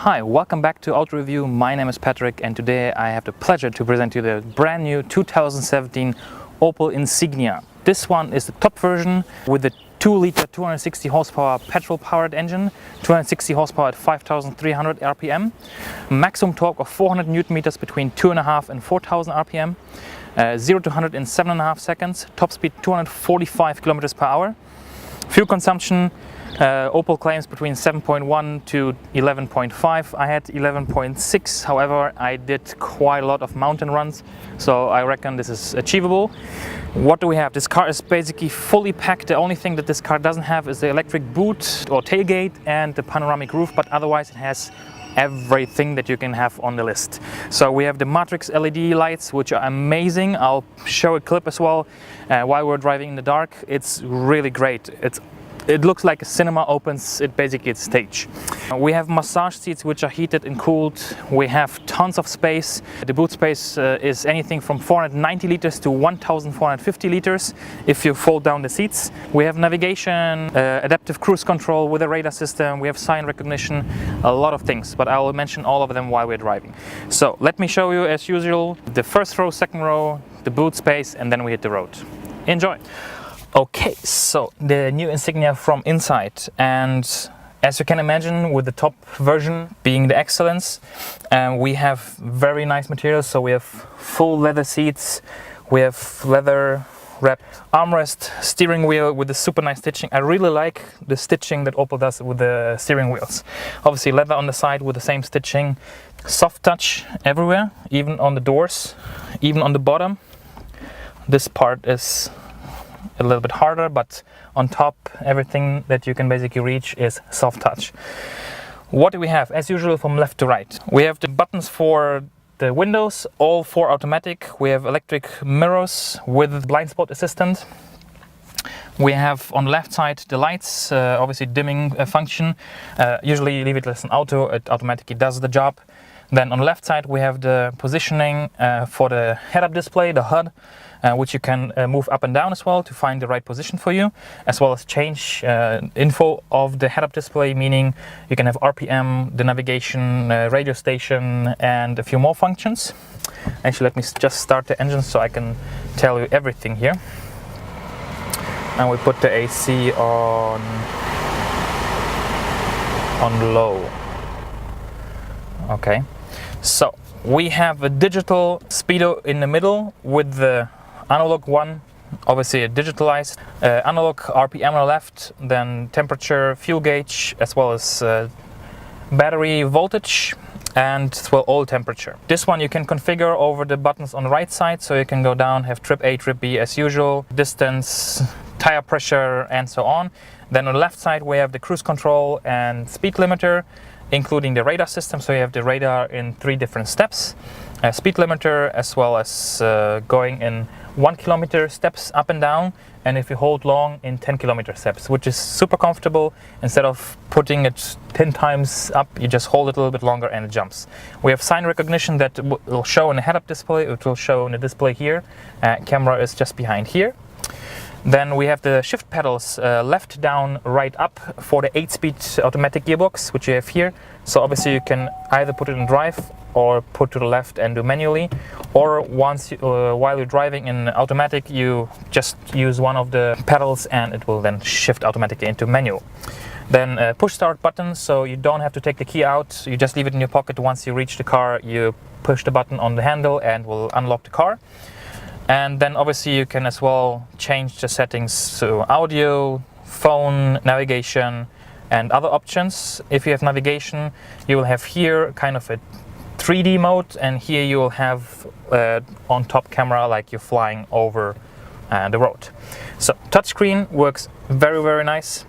Hi, welcome back to AutoReview. My name is Patrick and today I have the pleasure to present you the brand new 2017 Opel Insignia. This one is the top version with the 2-liter 260 horsepower petrol powered engine, 260 horsepower at 5,300 RPM, maximum torque of 400 Newton meters between 2.5 and 4,000 RPM, 0 to 100 in 7.5 seconds, top speed 245 kilometers per hour. Fuel consumption, Opel claims between 7.1 to 11.5. I had 11.6, however I did quite a lot of mountain runs, so I reckon this is achievable. What do we have? This car is basically fully packed. The only thing that this car doesn't have is the electric boot or tailgate and the panoramic roof, but otherwise it has everything that you can have on the list. So we have the matrix LED lights, which are amazing. I'll show a clip as well while we're driving in the dark. It's really great. It looks like a cinema opens it basically its stage. We have massage seats which are heated and cooled. We have tons of space. The boot space is anything from 490 liters to 1,450 liters if you fold down the seats. We have navigation, adaptive cruise control with a radar system. We have sign recognition, a lot of things, but I will mention all of them while we're driving. So let me show you as usual the first row, second row, the boot space, and then we hit the road. Enjoy! Okay, so the new Insignia from inside, and as you can imagine with the top version being the Excellence, we have very nice materials. So we have full leather seats, we have leather wrap armrest, steering wheel with the super nice stitching. I really like the stitching that Opel does with the steering wheels. Obviously leather on the side with the same stitching, soft touch everywhere, even on the doors, even on the bottom. This part is a little bit harder, but on top everything that you can basically reach is soft touch. What do we have? As usual, from left to right, we have the buttons for the windows, all 4 automatic. We have electric mirrors with blind spot assistant. We have on the left side the lights, obviously dimming function. Usually leave it as an auto, it automatically does the job. Then on the left side we have the positioning for the head-up display, the HUD, which you can move up and down as well to find the right position for you, as well as change info of the head-up display, meaning you can have RPM, the navigation, radio station, and a few more functions. Actually, let me just start the engine so I can tell you everything here. And we put the AC on low. Okay. So we have a digital speedo in the middle with the analog one, obviously a digitalized analog RPM on the left, then temperature, fuel gauge, as well as battery voltage and as well oil temperature. This one you can configure over the buttons on the right side, so you can go down, have trip A, trip B as usual, distance, tire pressure, and so on. Then on the left side we have the cruise control and speed limiter, including the radar system. So you have the radar in 3 different steps, speed limiter, as well as going in 1 kilometer steps up and down, and if you hold long in 10 kilometer steps, which is super comfortable. Instead of putting it 10 times up, you just hold it a little bit longer and it jumps. We have sign recognition that will show in the head-up display, it will show in the display here. Camera is just behind here. Then we have the shift pedals, left, down, right, up for the 8-speed automatic gearbox, which you have here. So obviously you can either put it in drive or put to the left and do manually, or once while you're driving in automatic, you just use one of the pedals and it will then shift automatically into manual. Then push start button, so you don't have to take the key out, you just leave it in your pocket. Once you reach the car, you push the button on the handle and will unlock the car. And then obviously you can as well change the settings to audio, phone, navigation, and other options. If you have navigation, you will have here kind of a 3D mode, and here you will have on top camera like you're flying over the road. So touchscreen works very, very nice,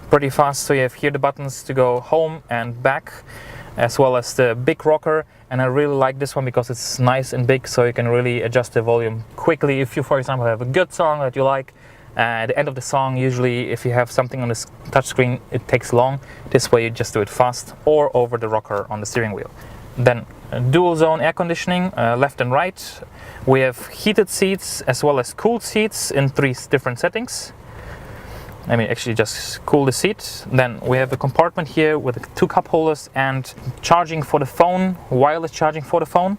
pretty fast. So you have here the buttons to go home and back, as well as the big rocker. And I really like this one because it's nice and big, so you can really adjust the volume quickly. If you, for example, have a good song that you like, at the end of the song, usually if you have something on this touchscreen, it takes long. This way you just do it fast, or over the rocker on the steering wheel. Then dual zone air conditioning, left and right. We have heated seats as well as cooled seats in 3 different settings. I mean, actually just cool the seat. Then we have a compartment here with 2 cup holders and charging for the phone, wireless charging for the phone.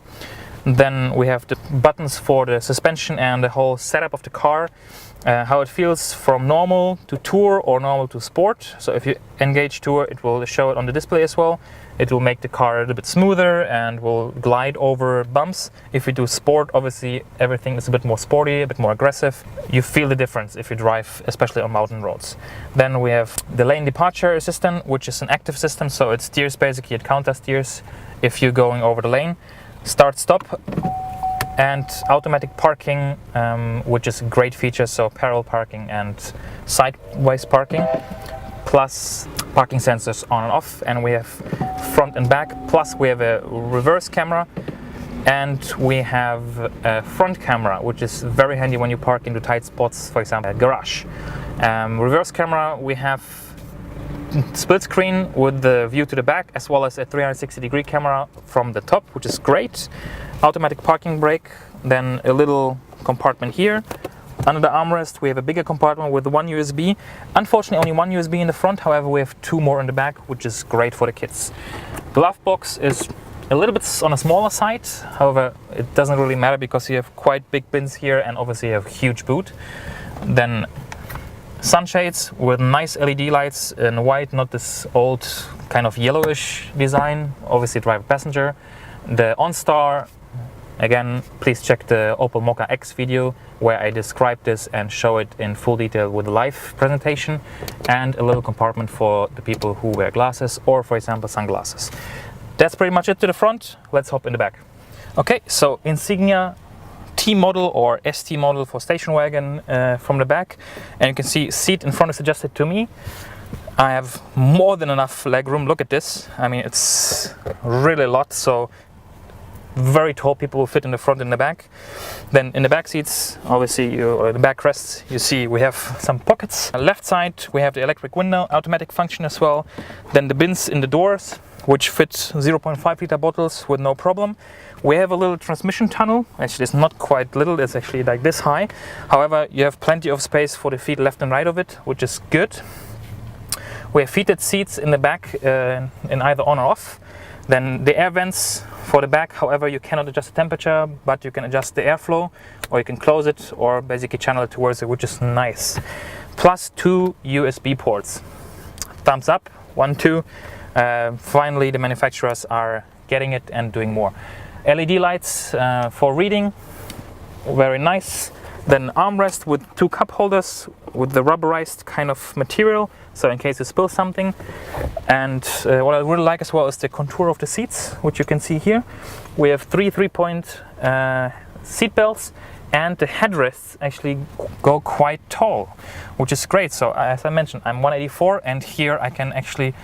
Then we have the buttons for the suspension and the whole setup of the car, how it feels from normal to tour or normal to sport. So if you engage tour, it will show it on the display as well. It will make the car a little bit smoother and will glide over bumps. If you do sport, obviously everything is a bit more sporty, a bit more aggressive. You feel the difference if you drive, especially on mountain roads. Then we have the lane departure assistant, which is an active system, so it steers basically, it counter steers if you're going over the lane. Start, stop, and automatic parking, which is a great feature, so parallel parking and sideways parking, plus parking sensors on and off, and we have front and back, plus we have a reverse camera, and we have a front camera, which is very handy when you park into tight spots, for example a garage. Reverse camera, we have split screen with the view to the back, as well as a 360-degree camera from the top, which is great. Automatic parking brake, then a little compartment here. Under the armrest we have a bigger compartment with 1 USB. Unfortunately only 1 USB in the front, however we have 2 more in the back, which is great for the kids. Glove box is a little bit on a smaller side, however it doesn't really matter because you have quite big bins here and obviously you have a huge boot. Then sunshades with nice LED lights in white, not this old kind of yellowish design, obviously driver passenger. The OnStar, again, please check the Opel Mokka X video where I describe this and show it in full detail with a live presentation, and a little compartment for the people who wear glasses or, for example, sunglasses. That's pretty much it to the front. Let's hop in the back. Okay, so Insignia T model or ST model for station wagon from the back, and you can see seat in front is adjusted to me. I have more than enough leg room. Look at this. I mean, it's really a lot, so very tall people will fit in the front and the back. Then in the back seats, obviously, or the backrests, you see we have some pockets. On the left side we have the electric window, automatic function as well. Then the bins in the doors, which fit 0.5 liter bottles with no problem. We have a little transmission tunnel. Actually, it's not quite little, it's actually like this high. However, you have plenty of space for the feet left and right of it, which is good. We have heated seats in the back in either on or off. Then the air vents for the back, however, you cannot adjust the temperature, but you can adjust the airflow, or you can close it or basically channel it towards it, which is nice. Plus 2 USB ports. Thumbs up, 1, 2. Finally, the manufacturers are getting it and doing more. LED lights for reading, very nice. Then armrest with 2 cup holders with the rubberized kind of material, so in case you spill something. And what I really like as well is the contour of the seats, which you can see here. We have 3 3-point seat belts, and the headrests actually go quite tall, which is great. So as I mentioned, I'm 184, and here I can actually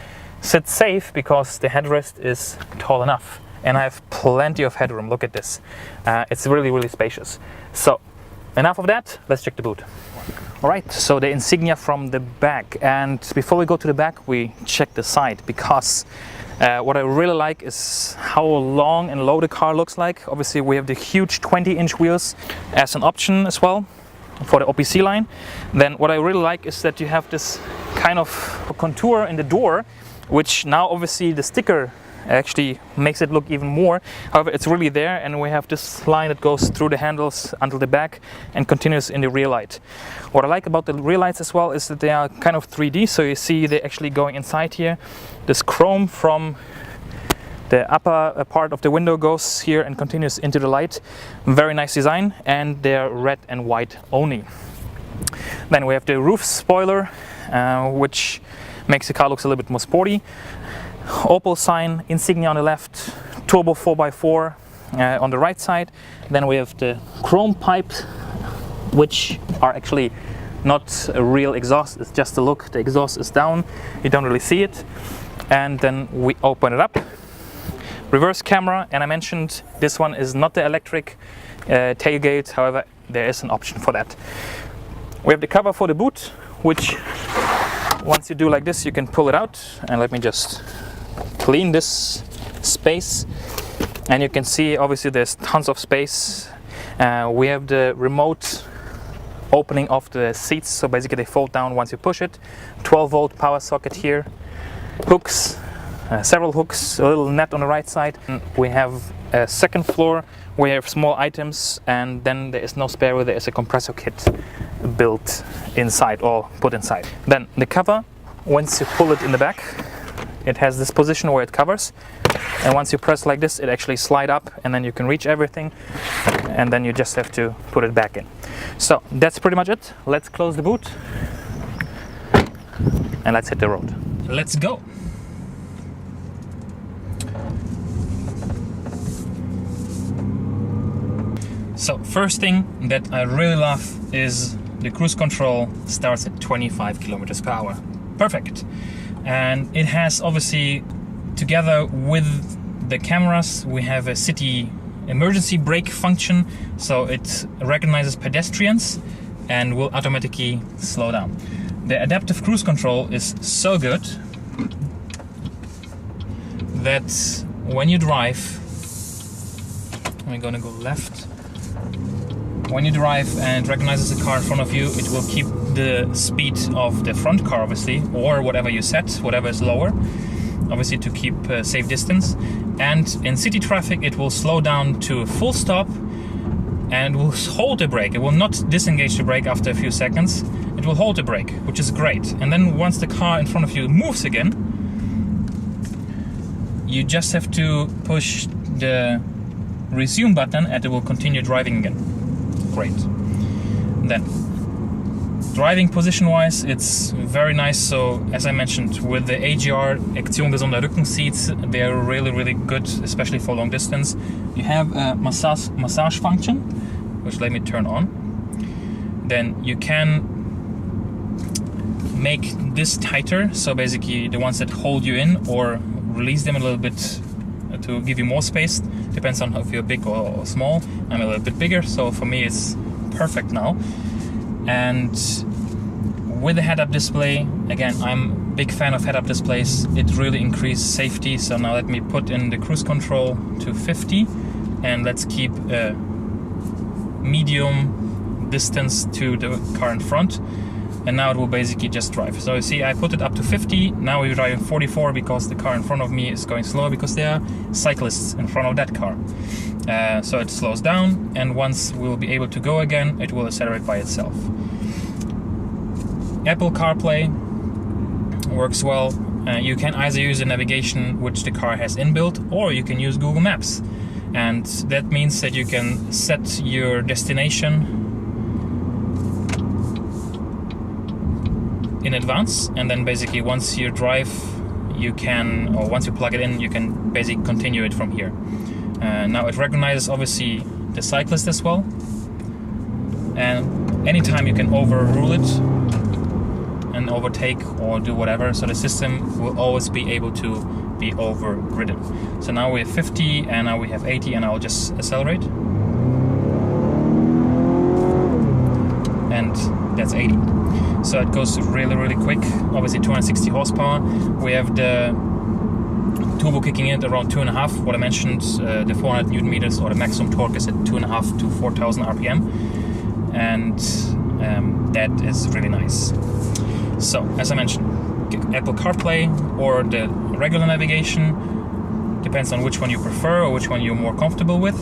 sit safe because the headrest is tall enough, and I have plenty of headroom. Look at this. It's really, really spacious. So enough of that, let's check the boot. Alright, so the Insignia from the back, and before we go to the back we check the side, because what I really like is how long and low the car looks like. Obviously we have the huge 20-inch wheels as an option as well for the OPC line. Then what I really like is that you have this kind of contour in the door, which now obviously the sticker actually makes it look even more. However, it's really there, and we have this line that goes through the handles until the back and continues in the rear light. What I like about the rear lights as well is that they are kind of 3D, so you see they're actually going inside here. This chrome from the upper part of the window goes here and continues into the light. Very nice design, and they're red and white only. Then we have the roof spoiler, which makes the car look a little bit more sporty. Opel sign, Insignia on the left, turbo 4x4 on the right side. Then we have the chrome pipes, which are actually not a real exhaust, it's just a look. The exhaust is down, you don't really see it. And then we open it up. Reverse camera, and I mentioned this one is not the electric tailgate, however there is an option for that. We have the cover for the boot, which once you do like this you can pull it out, and let me just clean this space, and you can see obviously there's tons of space. We have the remote opening of the seats, so basically they fold down once you push it. 12-volt power socket here, hooks, several hooks, a little net on the right side. We have a second floor where you have small items, and then there is no spare wheel, there is a compressor kit built inside or put inside. Then the cover, once you pull it in the back, it has this position where it covers, and once you press like this, it actually slides up, and then you can reach everything, and then you just have to put it back in. So that's pretty much it. Let's close the boot and let's hit the road. Let's go. So first thing that I really love is the cruise control starts at 25 kilometers per hour. Perfect. And it has, obviously, together with the cameras, we have a city emergency brake function, so it recognizes pedestrians and will automatically slow down. The adaptive cruise control is so good that when you drive, I'm gonna go left. When you drive and it recognizes the car in front of you, it will keep the speed of the front car, obviously, or whatever you set, whatever is lower, obviously to keep safe distance. And in city traffic, it will slow down to a full stop and will hold the brake. It will not disengage the brake after a few seconds. It will hold the brake, which is great. And then once the car in front of you moves again, you just have to push the resume button and it will continue driving again. Great. Then, driving position wise, it's very nice. So as I mentioned, with the AGR Aktion gesunder Rücken seats, they're really good, especially for long distance. You have a massage function, which let me turn on. Then you can make this tighter, so basically the ones that hold you in, or release them a little bit to give you more space. Depends on if you're big or small. I'm a little bit bigger, so for me it's perfect now. And with the head-up display, again, I'm a big fan of head-up displays. It really increases safety. So now let me put in the cruise control to 50, and let's keep a medium distance to the car in front. And now it will basically just drive. So you see, I put it up to 50. Now we're driving 44 because the car in front of me is going slower because there are cyclists in front of that car. So it slows down, and once we'll be able to go again, it will accelerate by itself. Apple CarPlay works well. You can either use the navigation which the car has inbuilt, or you can use Google Maps. And that means that you can set your destination in advance, and then basically once you drive, you can, or once you plug it in, you can basically continue it from here. Now it recognizes obviously the cyclist as well, and anytime you can overrule it and overtake or do whatever, so the system will always be able to be overridden. So now we have 50 and now we have 80, and I'll just accelerate, and that's 80. So it goes really quick. Obviously 260 horsepower. We have the turbo kicking in at around 2.5. What I mentioned, the 400 Newton meters, or the maximum torque is at 2.5 to 4,000 RPM, and that is really nice. So as I mentioned, Apple CarPlay or the regular navigation, depends on which one you prefer or which one you're more comfortable with.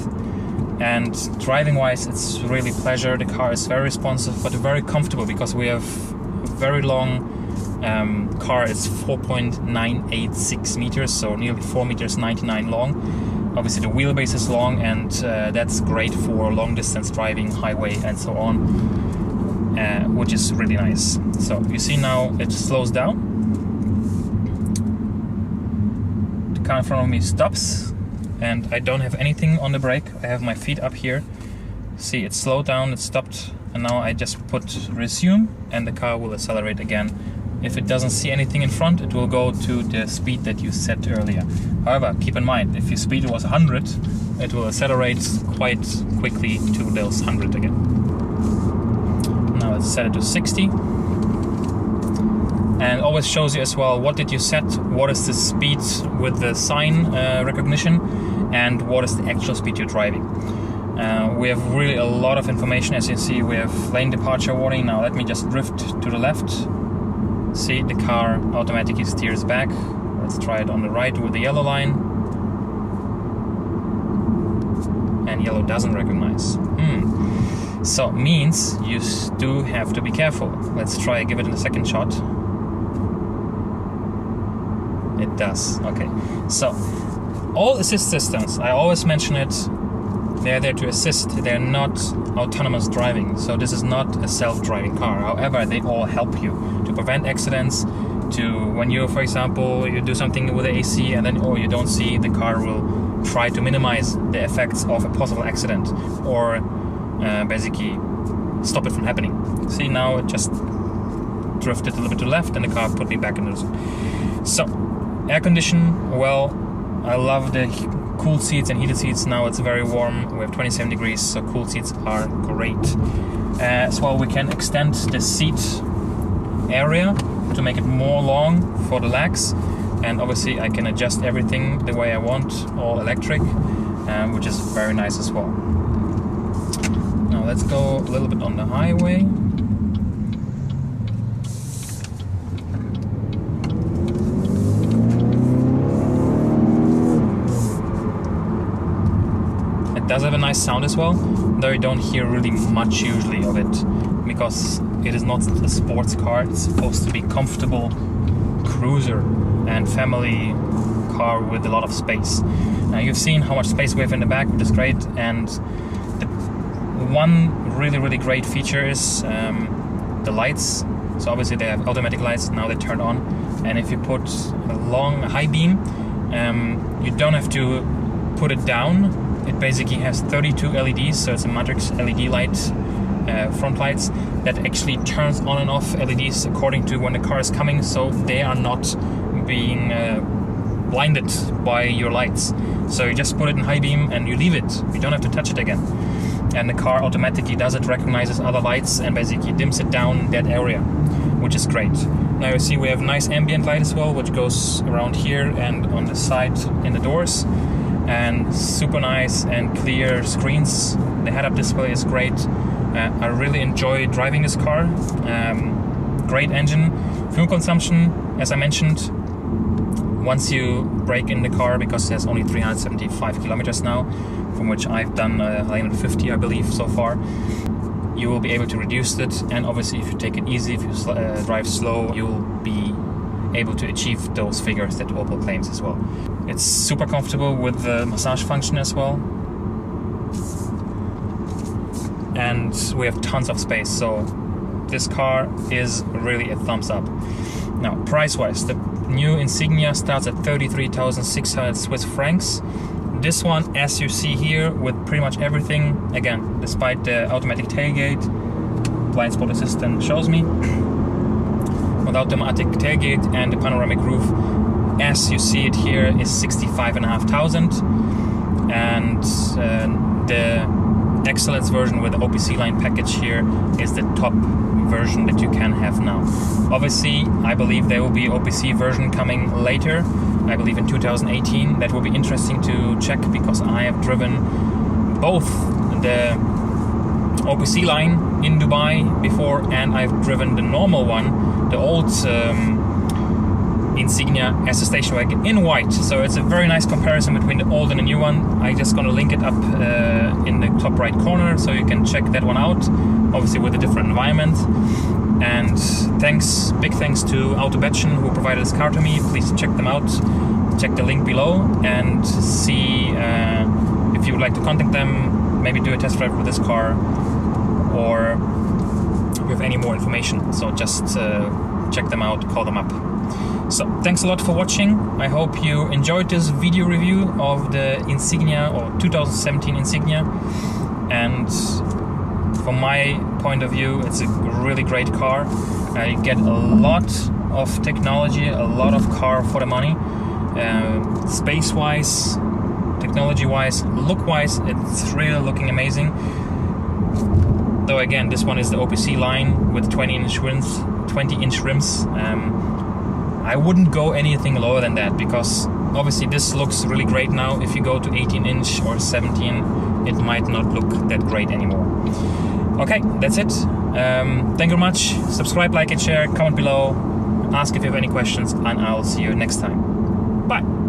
And driving wise, it's really pleasure. The car is very responsive but very comfortable because we have a very long car. It's 4.986 meters, so nearly 4 meters 99 long. Obviously the wheelbase is long, and that's great for long distance driving, highway and so on, which is really nice. So you see now it slows down. The car in front of me stops, and I don't have anything on the brake. I have my feet up here. See, it slowed down, it stopped, and now I just put resume, and the car will accelerate again. If it doesn't see anything in front, it will go to the speed that you set earlier. However, keep in mind, if your speed was 100, it will accelerate quite quickly to those 100 again. Now let's set it to 60. And always shows you as well, what did you set, what is the speed with the sign recognition, and what is the actual speed you're driving. We have really a lot of information. As you see, we have lane departure warning. Now let me just drift to the left. See, the car automatically steers back. Let's try it on the right with the yellow line. And yellow doesn't recognize. So means you do have to be careful. Let's try give it a second shot. It does. Okay. So all assist systems, I always mention it, they're there to assist. They're not autonomous driving. So this is not a self-driving car. However, they all help you to prevent accidents, to when you, for example, you do something with the AC and then you don't see, the car will try to minimize the effects of a possible accident or basically stop it from happening. See, now it just drifted a little bit to the left and the car put me back in the zone. So, air condition, well, I love the cool seats and heated seats. Now it's very warm, we have 27 degrees, so cool seats are great. As well, we can extend the seat area to make it more long for the legs, and obviously I can adjust everything the way I want, all electric, which is very nice as well. Now let's go a little bit on the highway. It does have a nice sound as well, though you don't hear really much usually of it, because it is not a sports car. It's supposed to be comfortable cruiser and family car with a lot of space. Now you've seen how much space we have in the back, which is great, and the one really great feature is the lights. So obviously they have automatic lights, now they turn on, and if you put a high beam, you don't have to put it down. It basically has 32 LEDs, so it's a matrix LED light, front lights that actually turns on and off LEDs according to when the car is coming, so they are not being blinded by your lights. So you just put it in high beam and you leave it. You don't have to touch it again. And the car automatically does it, recognizes other lights and basically dims it down that area, which is great. Now you see we have nice ambient light as well, which goes around here and on the side in the doors. And super nice and clear screens. The head-up display is great. I really enjoy driving this car. Great engine. Fuel consumption, as I mentioned, once you brake in the car, because it has only 375 kilometers now, from which I've done 150 I believe so far, you will be able to reduce it. And obviously if you take it easy, if you drive slow, you'll be able to achieve those figures that Opel claims as well. It's super comfortable with the massage function as well, and we have tons of space, so this car is really a thumbs up. Now price wise, the new Insignia starts at 33,600 Swiss francs. This one, as you see here, with pretty much everything, again, despite the automatic tailgate, blind spot assistant shows me, without the automatic tailgate and the panoramic roof, as you see it here, is 65,500, and the Excellence version with the OPC line package here is the top version that you can have now. Obviously, I believe there will be OPC version coming later, I believe in 2018. That will be interesting to check, because I have driven both the OPC line in Dubai before, and I've driven the normal one, the old Insignia, as a station wagon in white. So it's a very nice comparison between the old and the new one. I'm just gonna link it up in the top right corner, so you can check that one out, obviously with a different environment. And big thanks to Bettschen who provided this car to me. Please check them out. Check the link below and see if you would like to contact them, maybe do a test drive with this car, or with any more information. So just check them out, call them up. So thanks a lot for watching. I hope you enjoyed this video review of the Insignia, or 2017 Insignia. And from my point of view, it's a really great car. You get a lot of technology, a lot of car for the money. Space-wise, technology-wise, look-wise, it's really looking amazing. Though again, this one is the OPC line with 20-inch rims. I wouldn't go anything lower than that, because Obviously this looks really great now. If you go to 18-inch or 17, it might not look that great anymore. Okay, that's it. Thank you very much. Subscribe, like and share, comment below, ask if you have any questions, and I'll see you next time. Bye.